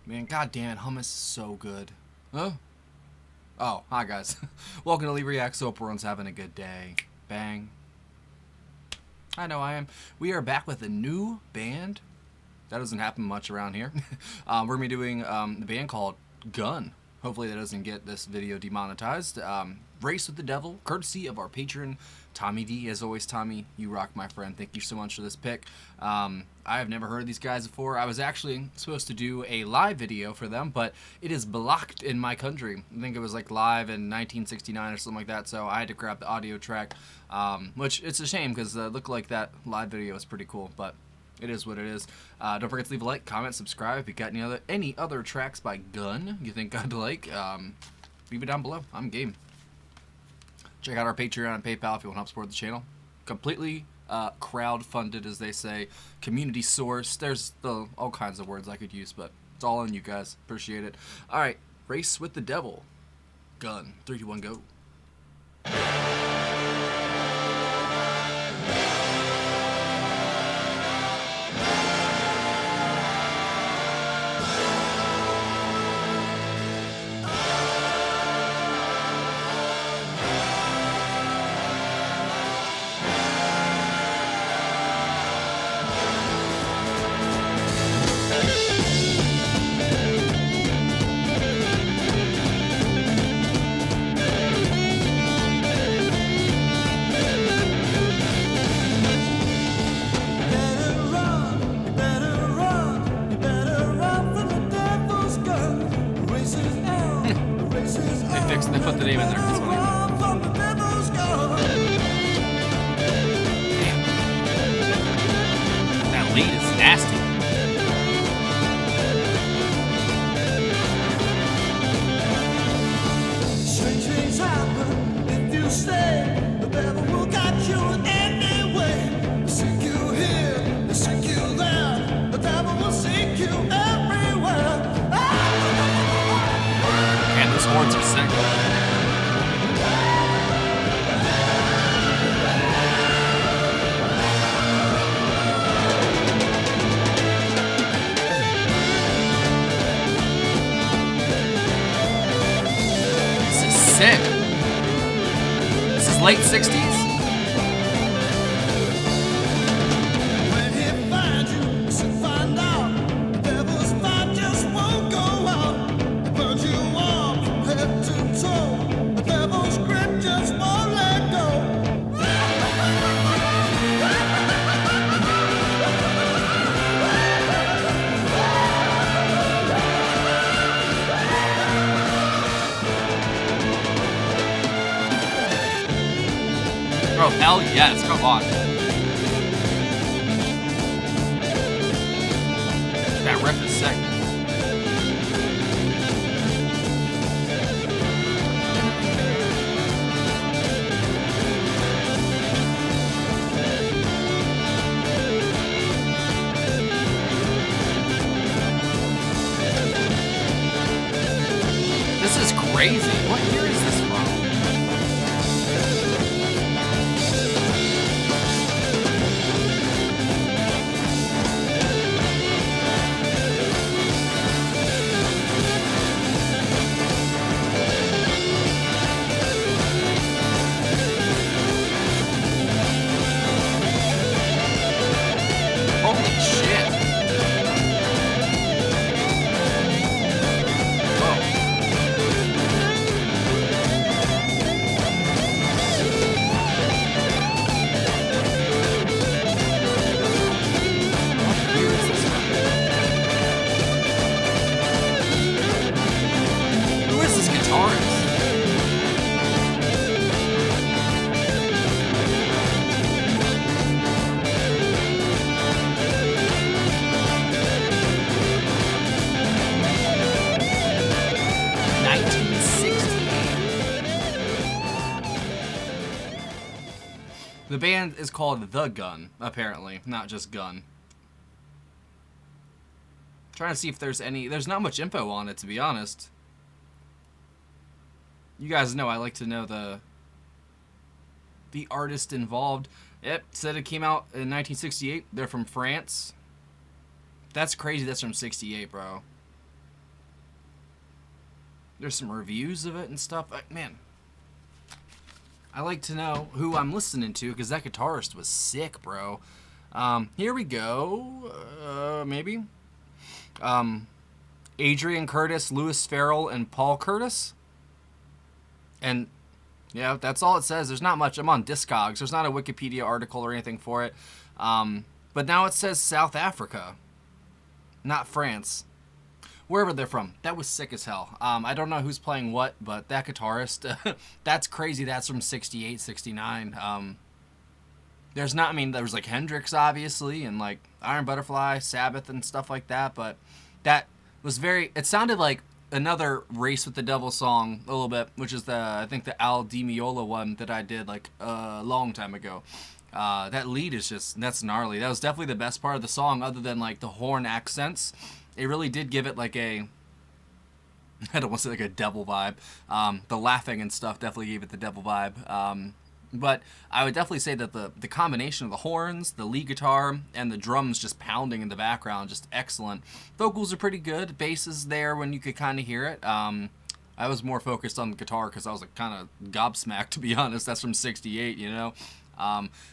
Man, god damn it, hummus is so good. Huh? Oh, hi guys. Welcome to Lee Reacts. Hope everyone's having a good day. Bang. I know I am. We are back with a new band. That doesn't happen much around here. We're going to be doing the band called Gun. Hopefully that doesn't get this video demonetized. Race with the Devil, courtesy of our patron, Tommy D. As always, Tommy, you rock, my friend. Thank you so much for this pick. I have never heard of these guys before. I was actually supposed to do a live video for them, but it is blocked in my country. I think it was like live in 1969 or something like that, so I had to grab the audio track, which it's a shame because it looked like that live video was pretty cool, but it is what it is. Don't forget to leave a like, comment, subscribe. If you got any other tracks by Gun you think I'd like, leave it down below. I'm game. Check out our Patreon and PayPal if you want to help support the channel. Completely crowd-funded, as they say. Community source. There's all kinds of words I could use, but it's all on you guys. Appreciate it. All right, Race with the Devil. Gun. 3, 2, 1, go. They put the name in there. That's funny. Damn. That lead is nasty. Strange things happen if you stay. The devil will catch you anyway. They seek you here, they seek you there. The devil will seek you everywhere. Man, those horns are sick. Sick. This is late 60s. When he finds you, you should find out. The devil's fight just won't go out. He burns you up from head to toe. The devil's grip just won't let go. Bro, hell yes, come on. That riff is sick. This is crazy. What year is this from? Holy shit. Whoa. What year is this from? Who is this guitarist? The band is called The Gun, apparently, not just Gun. Trying to see if there's not much info on it, to be honest. You guys know I like to know the artist involved. Yep, said it came out in 1968. They're from France. That's crazy. That's from 68, bro. There's some reviews of it and stuff. Man, I like to know who I'm listening to because that guitarist was sick, bro. Here we go. Maybe. Adrian Curtis, Lewis Farrell, and Paul Curtis. And yeah, that's all it says. There's not much. I'm on Discogs. There's not a Wikipedia article or anything for it. But now it says South Africa, not France. Wherever they're from. That was sick as hell. I don't know who's playing what, but that guitarist, that's crazy. That's from 68, 69. There's not, I mean, there was like Hendrix, obviously, and like Iron Butterfly, Sabbath, and stuff like that, but that was very, it sounded like another Race with the Devil song a little bit, which is I think the Al Di Meola one that I did like a long time ago. That lead is just, that's gnarly. That was definitely the best part of the song, other than like the horn accents. It really did give it like I don't want to say like a devil vibe. The laughing and stuff definitely gave it the devil vibe. But I would definitely say that the combination of the horns, the lead guitar, and the drums just pounding in the background, just excellent. Vocals are pretty good. Bass is there when you could kind of hear it. I was more focused on the guitar because I was like kind of gobsmacked, to be honest. That's from 68, you know?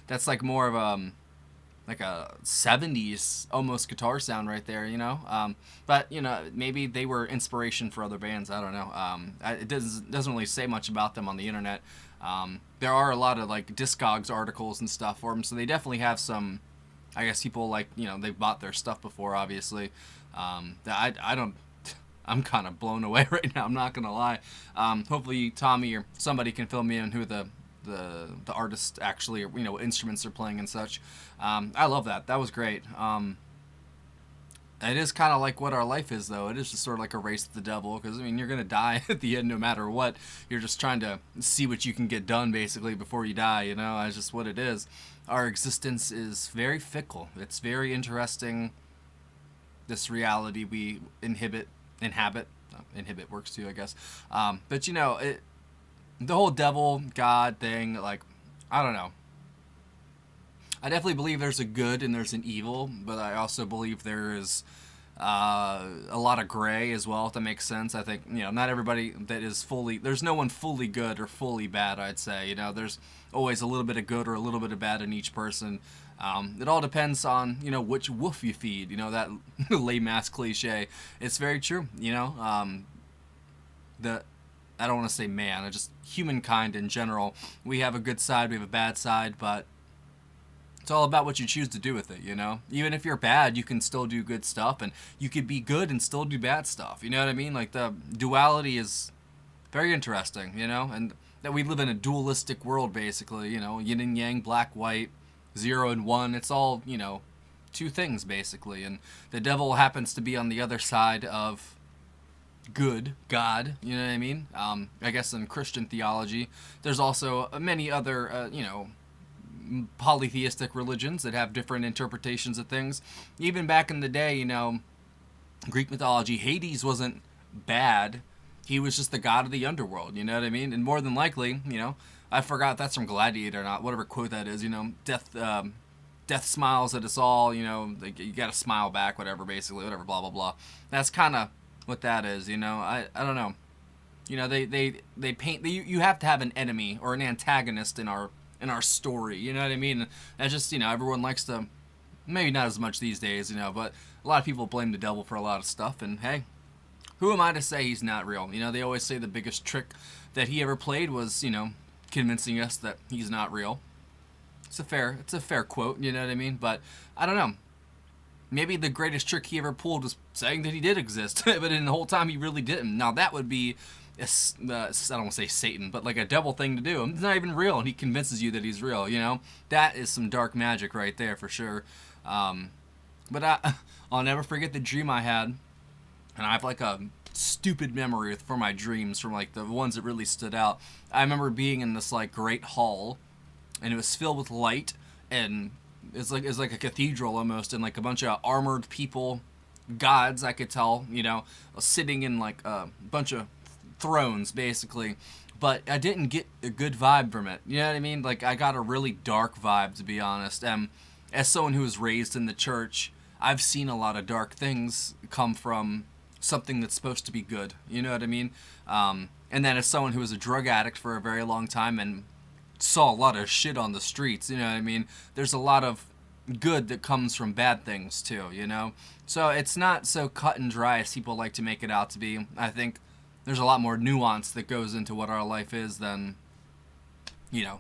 That's like more of like a 70s almost guitar sound right there, you know? But, you know, maybe they were inspiration for other bands. I don't know. It doesn't really say much about them on the internet. There are a lot of, like, Discogs articles and stuff for them, so they definitely have some, I guess people, like, you know, they've bought their stuff before, obviously. I don't... I'm kind of blown away right now, I'm not going to lie. Hopefully Tommy or somebody can fill me in who the artist actually, you know, instruments they're playing and such. I love that. That was great. It is kind of like what our life is, though. It is just sort of like a race with the devil, because, I mean, you're going to die at the end no matter what. You're just trying to see what you can get done, basically, before you die, you know? That's just what it is. Our existence is very fickle. It's very interesting, this reality we inhabit. Inhibit works, too, I guess. But, you know, the whole devil, God thing, like, I don't know. I definitely believe there's a good and there's an evil, but I also believe there is a lot of gray as well, if that makes sense. I think, you know, not everybody that is fully, there's no one fully good or fully bad, I'd say. You know, there's always a little bit of good or a little bit of bad in each person. It all depends on, you know, which wolf you feed, you know, that lame ass cliche. It's very true, you know. I don't want to say man, just humankind in general. We have a good side, we have a bad side, but it's all about what you choose to do with it, you know? Even if you're bad, you can still do good stuff, and you could be good and still do bad stuff, you know what I mean? Like, the duality is very interesting, you know? And that we live in a dualistic world, basically, you know? Yin and yang, black, white, 0 and 1, it's all, you know, two things, basically. And the devil happens to be on the other side of good, God, you know what I mean? I guess in Christian theology, there's also many other, you know, polytheistic religions that have different interpretations of things. Even back in the day, you know, Greek mythology, Hades wasn't bad. He was just the god of the underworld, you know what I mean? And more than likely, you know, I forgot if that's from Gladiator or not, whatever quote that is, you know, death smiles at us all, you know, like, you gotta smile back, whatever, basically, whatever, blah, blah, blah. That's kind of what that is, you know? I don't know. You know, they paint, you have to have an enemy or an antagonist in our story, you know what I mean? That's just, you know, everyone likes to, maybe not as much these days, you know, but a lot of people blame the devil for a lot of stuff, and hey, who am I to say he's not real? You know, they always say the biggest trick that he ever played was, you know, convincing us that he's not real. It's a fair quote, you know what I mean? But I don't know. Maybe the greatest trick he ever pulled was saying that he did exist, but in the whole time he really didn't. Now that would be, I don't want to say Satan, but like a devil thing to do. He's not even real, and he convinces you that he's real, you know? That is some dark magic right there, for sure. But I'll never forget the dream I had, and I have like a stupid memory for my dreams, from like the ones that really stood out. I remember being in this like great hall, and it was filled with light, and it's like a cathedral almost, and like a bunch of armored people, gods, I could tell, you know, sitting in like a bunch of thrones, basically. But I didn't get a good vibe from it, you know what I mean? Like, I got a really dark vibe, to be honest. As someone who was raised in the church, I've seen a lot of dark things come from something that's supposed to be good. You know what I mean? And then as someone who was a drug addict for a very long time and saw a lot of shit on the streets, you know what I mean? There's a lot of good that comes from bad things too, you know? So it's not so cut and dry as people like to make it out to be. I think there's a lot more nuance that goes into what our life is than, you know,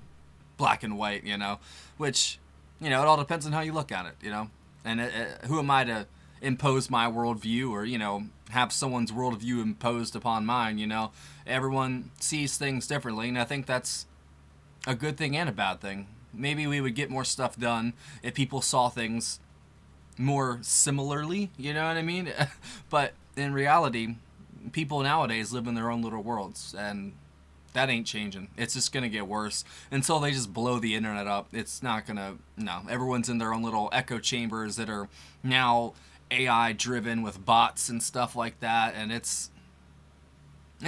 black and white, you know? Which, you know, it all depends on how you look at it, you know? And who am I to impose my worldview or, you know, have someone's worldview imposed upon mine, you know? Everyone sees things differently, and I think that's a good thing and a bad thing. Maybe we would get more stuff done if people saw things more similarly, you know what I mean? But in reality, people nowadays live in their own little worlds, and that ain't changing. It's just gonna get worse until they just blow the internet up. It's not gonna, no. Everyone's in their own little echo chambers that are now AI driven with bots and stuff like that, and it's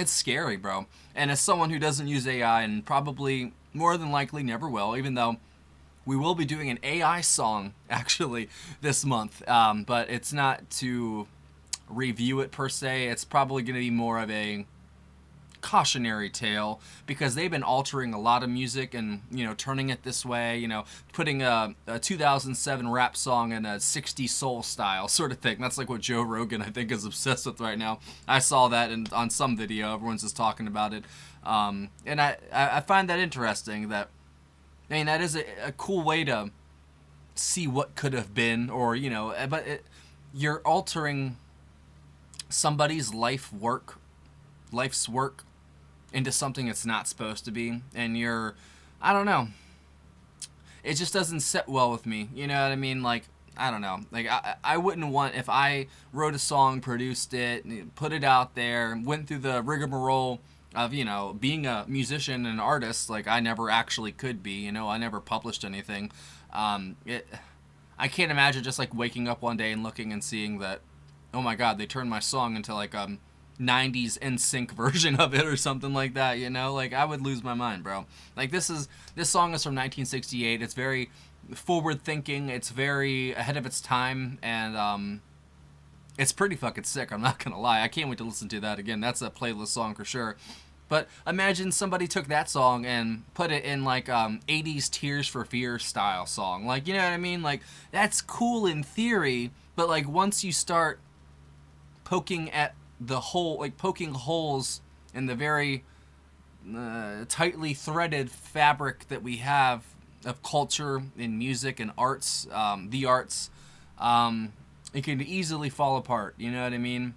scary, bro. And as someone who doesn't use AI and probably more than likely never will, even though we will be doing an AI song actually this month, but it's not to review it per se. It's probably going to be more of a cautionary tale because they've been altering a lot of music and, you know, turning it this way, you know, putting a 2007 rap song in a 60s soul style sort of thing. That's like what Joe Rogan, I think, is obsessed with right now. I saw that on some video. Everyone's just talking about it. And I find that interesting that, I mean, that is a cool way to see what could have been, or, you know, but you're altering somebody's life's work into something it's not supposed to be, and I don't know, it just doesn't sit well with me, you know what I mean? Like, I don't know, like, I wouldn't want, if I wrote a song, produced it, put it out there, went through the rigmarole of, you know, being a musician and an artist, like I never actually could be, you know, I never published anything, I can't imagine just like waking up one day and looking and seeing that, oh my god, they turned my song into like 90s NSYNC version of it or something like that, you know? Like, I would lose my mind, bro. Like, this song is from 1968. It's very forward thinking. It's very ahead of its time, and it's pretty fucking sick, I'm not gonna lie. I can't wait to listen to that again. That's a playlist song for sure. But imagine somebody took that song and put it in like 80s Tears for Fears style song. Like, you know what I mean? Like, that's cool in theory, but like once you start poking at the hole, like poking holes in the very tightly threaded fabric that we have of culture in music and arts, the arts, it can easily fall apart, you know what I mean?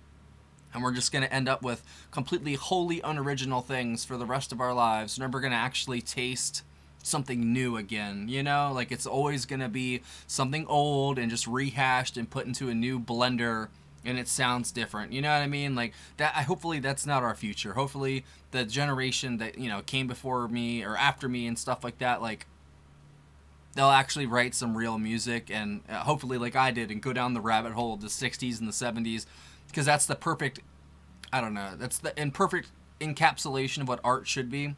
And we're just going to end up with completely wholly unoriginal things for the rest of our lives. We're never going to actually taste something new again, you know? Like, it's always going to be something old and just rehashed and put into a new blender, and it sounds different, you know what I mean? Like, that, hopefully that's not our future. Hopefully the generation that, you know, came before me or after me and stuff like that, like, they'll actually write some real music, and hopefully like I did, and go down the rabbit hole of the 60s and the 70s, because that's the perfect, I don't know, that's the perfect encapsulation of what art should be,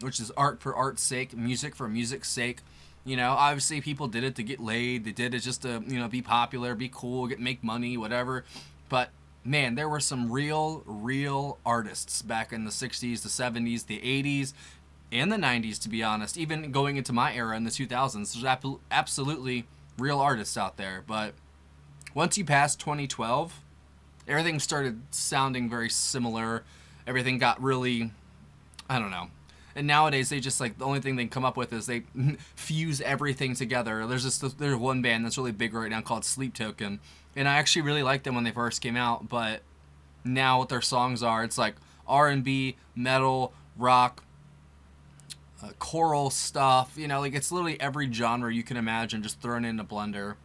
which is art for art's sake, music for music's sake. You know, obviously people did it to get laid. They did it just to, you know, be popular, be cool, make money, whatever. But man, there were some real artists back in the 60s, the 70s, the 80s, and the 90s, to be honest. Even going into my era in the 2000s, there's absolutely real artists out there. But once you pass 2012, everything started sounding very similar. Everything got really, I don't know. And nowadays, they just, like, the only thing they can come up with is they fuse everything together. There's one band that's really big right now called Sleep Token. And I actually really liked them when they first came out. But now what their songs are, it's like R&B, metal, rock, choral stuff. You know, like, it's literally every genre you can imagine just thrown in a blender.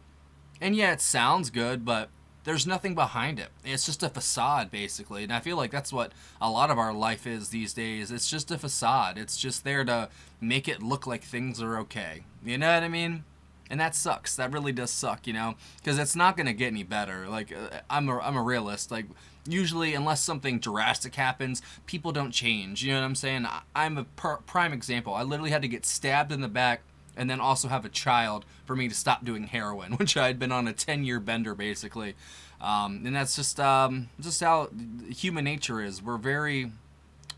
And yeah, it sounds good, but there's nothing behind it. It's just a facade, basically. And I feel like that's what a lot of our life is these days. It's just a facade. It's just there to make it look like things are okay. You know what I mean? And that sucks. That really does suck, you know? Because it's not going to get any better. Like, I'm a realist. Like, usually, unless something drastic happens, people don't change. You know what I'm saying? I'm a prime example. I literally had to get stabbed in the back and then also have a child for me to stop doing heroin, which I had been on a 10-year bender basically. And that's just how human nature is. We're very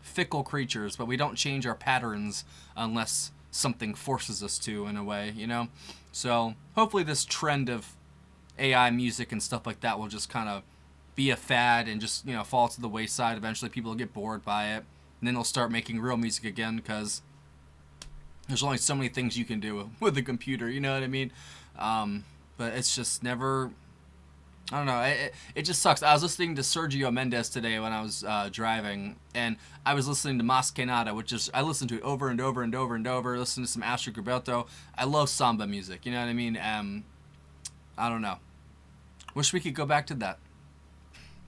fickle creatures, but we don't change our patterns unless something forces us to, in a way, you know? So hopefully this trend of AI music and stuff like that will just kind of be a fad and just, fall to the wayside. Eventually people will get bored by it, and then they'll start making real music again, because there's only so many things you can do with a computer, you know what I mean? But it's just never... I don't know. It just sucks. I was listening to Sergio Mendes today when I was driving, and I was listening to Mas Que Nada, which is, I listened to it over and over and over and over. Listen to some Astro Gilberto. I love samba music. You know what I mean? I don't know. Wish we could go back to that.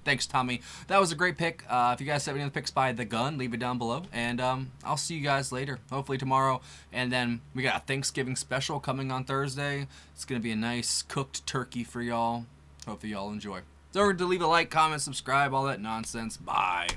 Thanks, Tommy. That was a great pick. If you guys have any other picks by The Gun, leave it down below. And I'll see you guys later, hopefully tomorrow. And then we got a Thanksgiving special coming on Thursday. It's going to be a nice cooked turkey for y'all. Hopefully y'all enjoy. Don't forget to leave a like, comment, subscribe, all that nonsense. Bye.